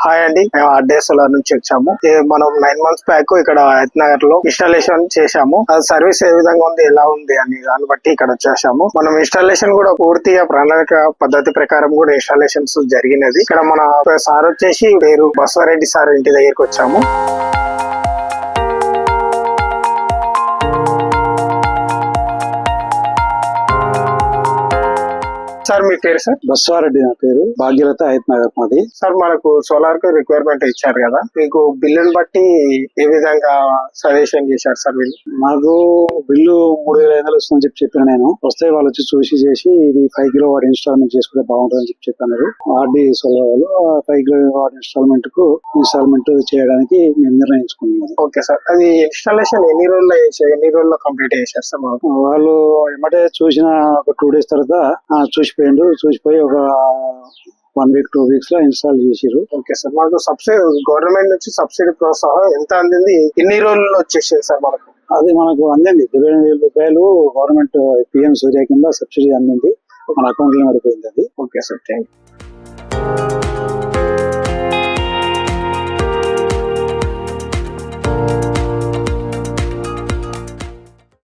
Hi అండి, మేము అడ్డేసోలార్ నుంచి వచ్చాము. మనం 9 months బ్యాక్ ఇక్కడ హైతనగర్ లో ఇన్స్టాలేషన్ చేశాము. అది సర్వీస్ ఏ విధంగా ఉంది, ఎలా ఉంది అని దాన్ని బట్టి ఇక్కడ వచ్చేసాము. మనం ఇన్స్టాలేషన్ కూడా పూర్తిగా ప్రణాళిక పద్ధతి ప్రకారం కూడా ఇన్స్టాలేషన్స్ జరిగినది. ఇక్కడ మన సార్ వచ్చేసి పేరు బసవరెడ్డి సార్ ఇంటి దగ్గరికి వచ్చాము. సార్ మీ పేరు? సార్ బస్వారెడ్డి నా పేరు. భాగ్యలత హైతనగర్ మాది. సార్ మనకు సోలార్ కు రిక్వైర్మెంట్ ఇచ్చారు కదా, మీకు బిల్లుని బట్టి ఏ విధంగా సజెషన్ చేశారు సార్ వీళ్ళు? నాకు బిల్లు 3,500 వస్తుందని చెప్పిన నేను వస్తే వాళ్ళు వచ్చి చూసి చేసి ఇది 5 kilowatt ఇన్స్టాల్మెంట్ చేసుకుంటే బాగుంటుందని చెప్పన్నారు. ఆర్డీ సోలార్ వాళ్ళు 5 kilowatt ఇన్స్టాల్మెంట్ చేయడానికి మేము నిర్ణయించుకున్నాం. ఓకే సార్, అది ఇన్స్టాలేషన్ ఎన్ని రోజుల్లో కంప్లీట్ చేశారు సార్? వాళ్ళు ఏమంటే చూసిన ఒక 2 days తర్వాత చూసిపోయి ఒక 1 week 2 weeks లో ఇన్స్టాల్ చేసిరు. ఓకే సార్, మాకు సబ్సిడీ గవర్నమెంట్ నుంచి సబ్సిడీ ప్రోత్సాహం ఎంత అందింది, ఎన్ని రోజుల్లో వచ్చేసింది సార్ మనకు? అది మనకు అందింది 25,000 రూపాయలు గవర్నమెంట్ PM సూర్య కింద సబ్సిడీ అందింది, మన అకౌంట్ లో పడిపోయింది అది. Okay sir, thank you.